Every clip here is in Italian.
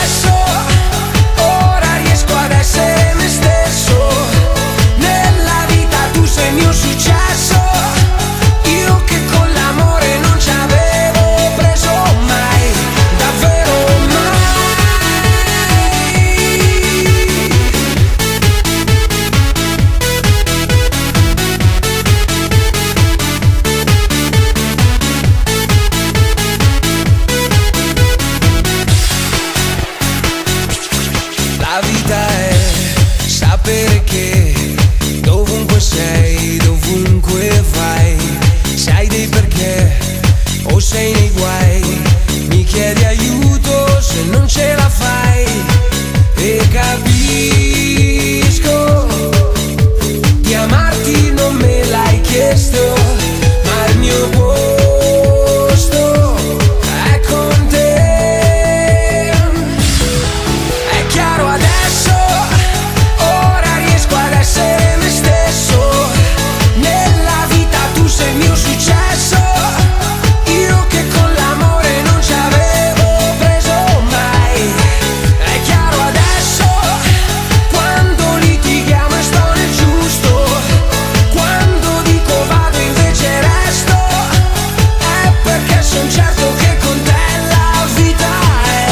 adesso, ora riesco ad essere me stesso. Nella vita tu sei mio successo, io che con l'amore non ci avevo preso mai, davvero mai. La vita è sapere che dovunque sei, dovunque vai, se hai dei perché o sei nei guai, mi chiedi aiuto se non ce la fai. E capisco, di amarti non me l'hai chiesto, ma il mio posto è con te. È chiaro adesso, ora riesco ad essere me stesso. Nella vita tu sei il mio successo, io che con l'amore non ci avevo preso mai. È chiaro adesso, quando litighiamo e sto nel giusto, quando dico vado invece resto, è perché son certo che con te la vita è.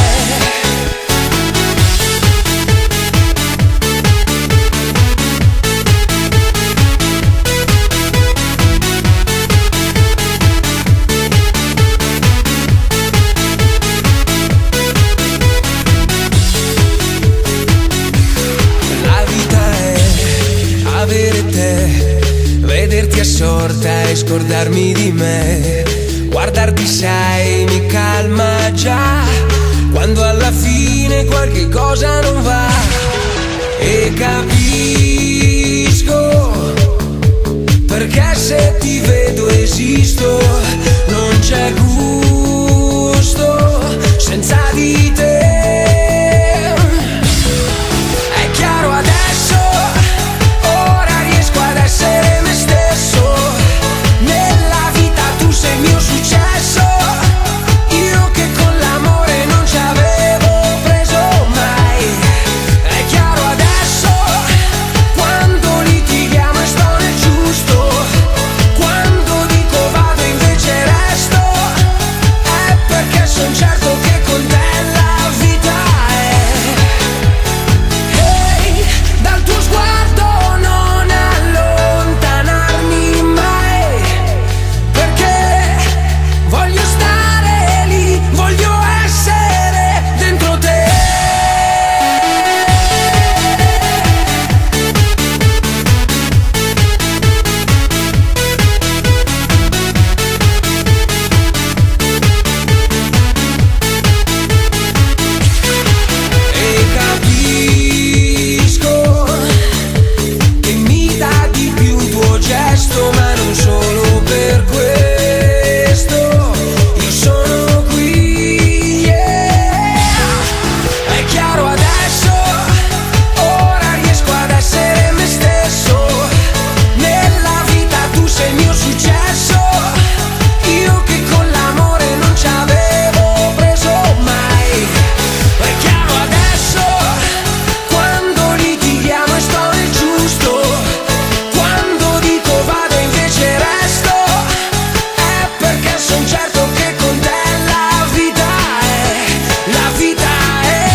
La vita è avere te, vederti assorta e scordarmi di me. Guardarti sai mi calma già, quando alla fine qualche cosa non va. E capisco, perché se ti vedo esisto, non c'è gusto senza di te. È chiaro adesso, ora riesco ad essere me stesso. Nella vita tu sei il mio successo, io che con l'amore non ci avevo preso mai. È chiaro adesso, quando litighiamo e sto nel giusto, quando dico vado invece resto, è perché son certo che con te la vita è. Ehi, dal tuo sguardo non allontanarmi mai, perché voglio stare lì, voglio essere dentro te. E capisco che mi dà di più un tuo gesto, ma non solo per questo io sono qui, yeah. È chiaro adesso, ora riesco ad essere me stesso. Nella vita tu sei il mio successo, io che con l'amore non ci avevo preso mai. È chiaro adesso, quando litighiamo e sto nel giusto, quando dico vado invece resto, è perché son certo che con te la vita è, la vita è.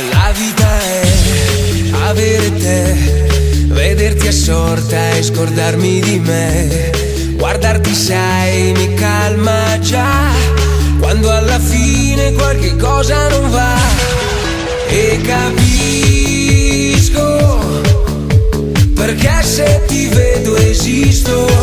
La vita è avere te, vederti assorta e scordarmi di me. Guardarti sai mi calma già, quando alla fine qualche cosa non va. E capisco, perché se ti vedo esisto,